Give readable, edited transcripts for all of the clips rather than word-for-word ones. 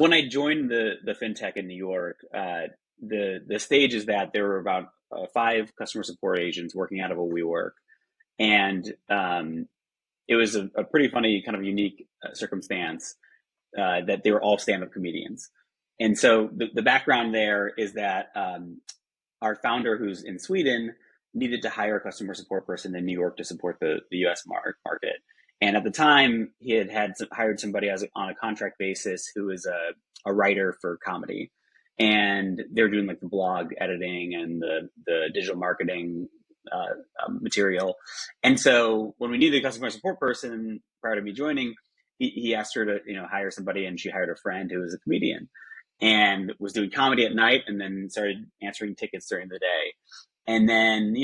When I joined the fintech in New York, the stage is that there were about five customer support agents working out of a WeWork, and it was a pretty funny, kind of unique circumstance that they were all stand-up comedians. And so the background there is that our founder, who's in Sweden, needed to hire a customer support person in New York to support the US market. And at the time, he had hired somebody on a contract basis who is a writer for comedy. And they're doing like the blog editing and the digital marketing material. And so when we needed a customer support person prior to me joining, he asked her to hire somebody, and she hired a friend who was a comedian and was doing comedy at night, and then started answering tickets during the day. And then,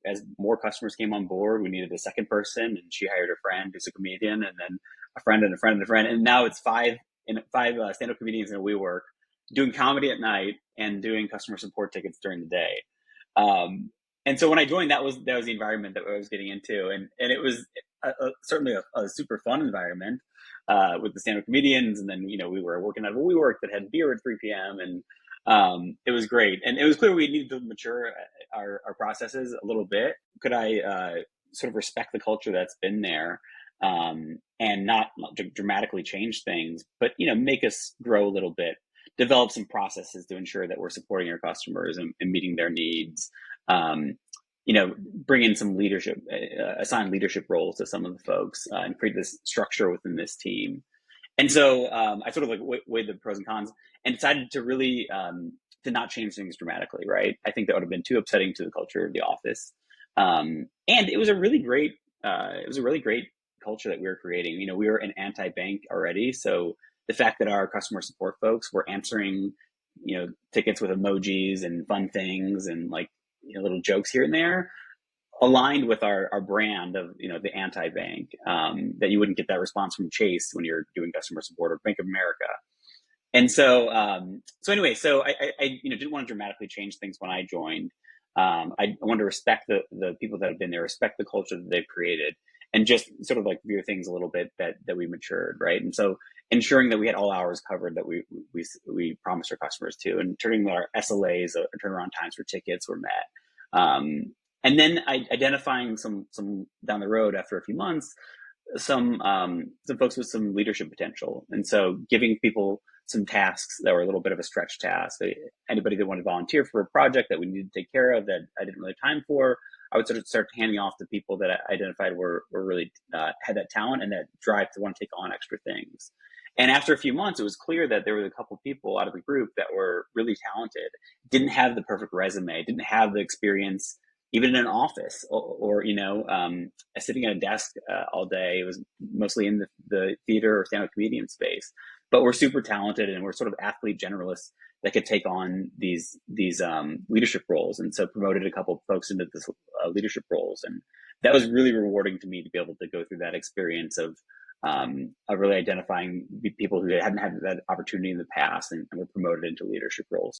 as more customers came on board, we needed a second person, and she hired a friend who's a comedian, and then a friend and a friend and a friend. And now it's five stand-up comedians in a WeWork doing comedy at night and doing customer support tickets during the day. And so when I joined, that was the environment that I was getting into, and it was certainly a super fun environment with the stand-up comedians. And then we were working out of a WeWork that had beer at 3 p.m. and it was great. And it was clear we needed to mature our processes a little bit. Could I sort of respect the culture that's been there, and not dramatically change things, but make us grow a little bit, develop some processes to ensure that we're supporting our customers and meeting their needs. Bring in some leadership, assign leadership roles to some of the folks, and create this structure within this team. And so I sort of weighed the pros and cons and decided to really to not change things dramatically. Right, I think that would have been too upsetting to the culture of the office. And it was a really great culture that we were creating. We were an anti-bank already, so the fact that our customer support folks were answering tickets with emojis and fun things and little jokes here and there aligned with our brand of the anti-bank, that you wouldn't get that response from Chase when you're doing customer support, or Bank of America. And so I didn't want to dramatically change things when I joined. I wanted to respect the people that have been there, respect the culture that they've created, and just sort of veer things a little bit that we matured, right? And so ensuring that we had all hours covered that we promised our customers to, and turning our SLAs, or turnaround times for tickets, were met. And then identifying some down the road after a few months, some folks with some leadership potential. And so giving people some tasks that were a little bit of a stretch task. Anybody that wanted to volunteer for a project that we needed to take care of that I didn't really have time for, I would sort of start handing off to people that I identified were really had that talent and that drive to want to take on extra things. And after a few months, it was clear that there were a couple of people out of the group that were really talented, didn't have the perfect resume, didn't have the experience even in an office, or sitting at a desk all day. It was mostly in the theater or stand-up comedian space, but we're super talented, and we're sort of athlete generalists that could take on these leadership roles. And so promoted a couple of folks into this leadership roles, and that was really rewarding to me to be able to go through that experience of really identifying people who hadn't had that opportunity in the past, and were promoted into leadership roles.